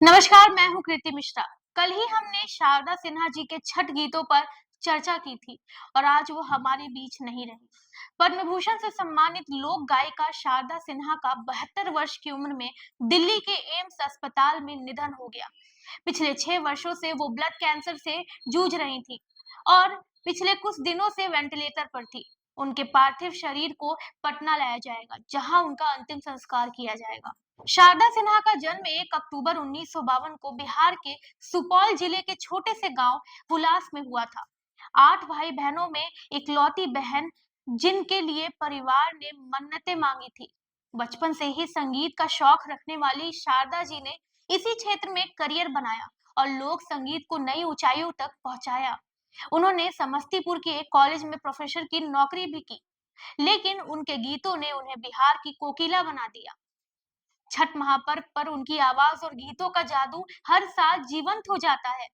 नमस्कार, मैं हूँ कृति मिश्रा। कल ही हमने शारदा सिन्हा जी के छठ गीतों पर चर्चा की थी और आज वो हमारे बीच नहीं रही। पद्म भूषण से सम्मानित लोक गायिका शारदा सिन्हा का 72 वर्ष की उम्र में दिल्ली के एम्स अस्पताल में निधन हो गया। पिछले 6 वर्षों से वो ब्लड कैंसर से जूझ रही थी और पिछले कुछ दिनों से वेंटिलेटर पर थी। उनके पार्थिव शरीर को पटना लाया जाएगा, जहां उनका अंतिम संस्कार किया जाएगा। शारदा सिन्हा का जन्म 1 अक्टूबर 1952 को बिहार के सुपौल जिले के छोटे से गांव हुलास में हुआ था। 8 भाई बहनों में इकलौती बहन, जिनके लिए परिवार ने मन्नतें मांगी थी। बचपन से ही संगीत का शौक रखने वाली शारदा जी ने इसी क्षेत्र में करियर बनाया और लोक संगीत को नई ऊंचाइयों तक पहुंचाया। उन्होंने समस्तीपुर के एक कॉलेज में प्रोफेसर की नौकरी भी की, लेकिन उनके गीतों ने उन्हें बिहार की कोकिला बना दिया। छठ महापर्व पर उनकी आवाज और गीतों का जादू हर साल जीवंत हो जाता है।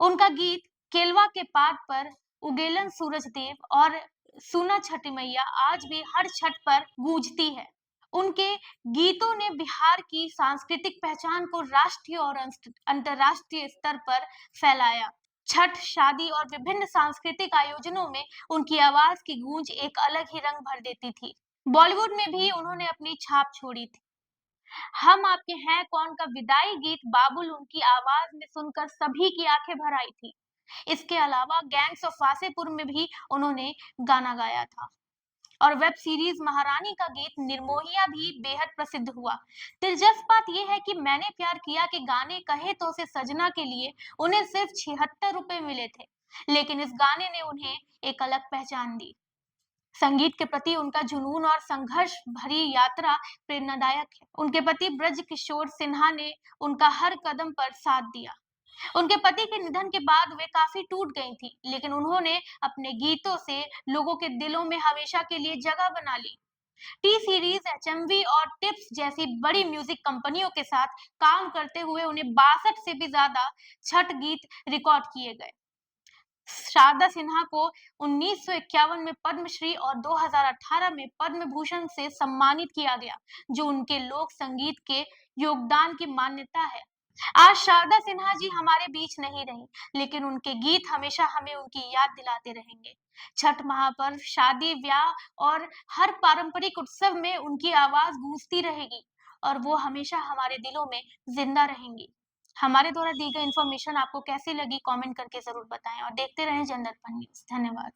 उनका गीत केलवा के पात पर, उगेलन सूरज देव और सुना छठी मैया आज भी हर छठ पर गूंजती है। उनके गीतों ने बिहार की सांस्कृतिक पहचान को राष्ट्रीय और अंतर्राष्ट्रीय स्तर पर फैलाया। छठ, शादी और विभिन्न सांस्कृतिक आयोजनों में उनकी आवाज की गूंज एक अलग ही रंग भर देती थी। बॉलीवुड में भी उन्होंने अपनी छाप छोड़ी थी। हम आपके हैं कौन का विदाई गीत बाबुल उनकी आवाज में सुनकर सभी की आंखें भर आई थी। इसके अलावा गैंग्स ऑफ वासेपुर में भी उन्होंने गाना गाया था और वेब सीरीज महारानी का गीत निर्मोहिया भी बेहद प्रसिद्ध हुआ। दिलचस्प बात यह है कि मैंने प्यार किया के गाने कहे तो से सजना के लिए उन्हें सिर्फ 76 रुपए मिले थे, लेकिन इस गाने ने उन्हें एक अलग पहचान दी। संगीत के प्रति उनका जुनून और संघर्ष भरी यात्रा प्रेरणादायक है। उनके पति ब्रज किशोर सिन्हा ने उनका हर कदम पर साथ दिया। उनके पति के निधन के बाद वे काफी टूट गई थी, लेकिन उन्होंने अपने गीतों से लोगों के दिलों में हमेशा के लिए जगह बना ली। टी सीरीज, एचएमवी और टिप्स जैसी बड़ी म्यूजिक कंपनियों के साथ काम करते हुए उन्हें 62 से भी ज्यादा छठ गीत रिकॉर्ड किए गए। शारदा सिन्हा को 1951 में पद्मश्री और 2018 में पद्म भूषण से सम्मानित किया गया, जो उनके लोक संगीत के योगदान की मान्यता है। आज शारदा सिन्हा जी हमारे बीच नहीं रही, लेकिन उनके गीत हमेशा हमें उनकी याद दिलाते रहेंगे। छठ महापर्व, शादी, ब्याह और हर पारंपरिक उत्सव में उनकी आवाज गूंजती रहेगी और वो हमेशा हमारे दिलों में जिंदा रहेंगी। हमारे द्वारा दी गई इन्फॉर्मेशन आपको कैसी लगी, कमेंट करके जरूर बताएं और देखते रहें जनदर्पण न्यूज। धन्यवाद।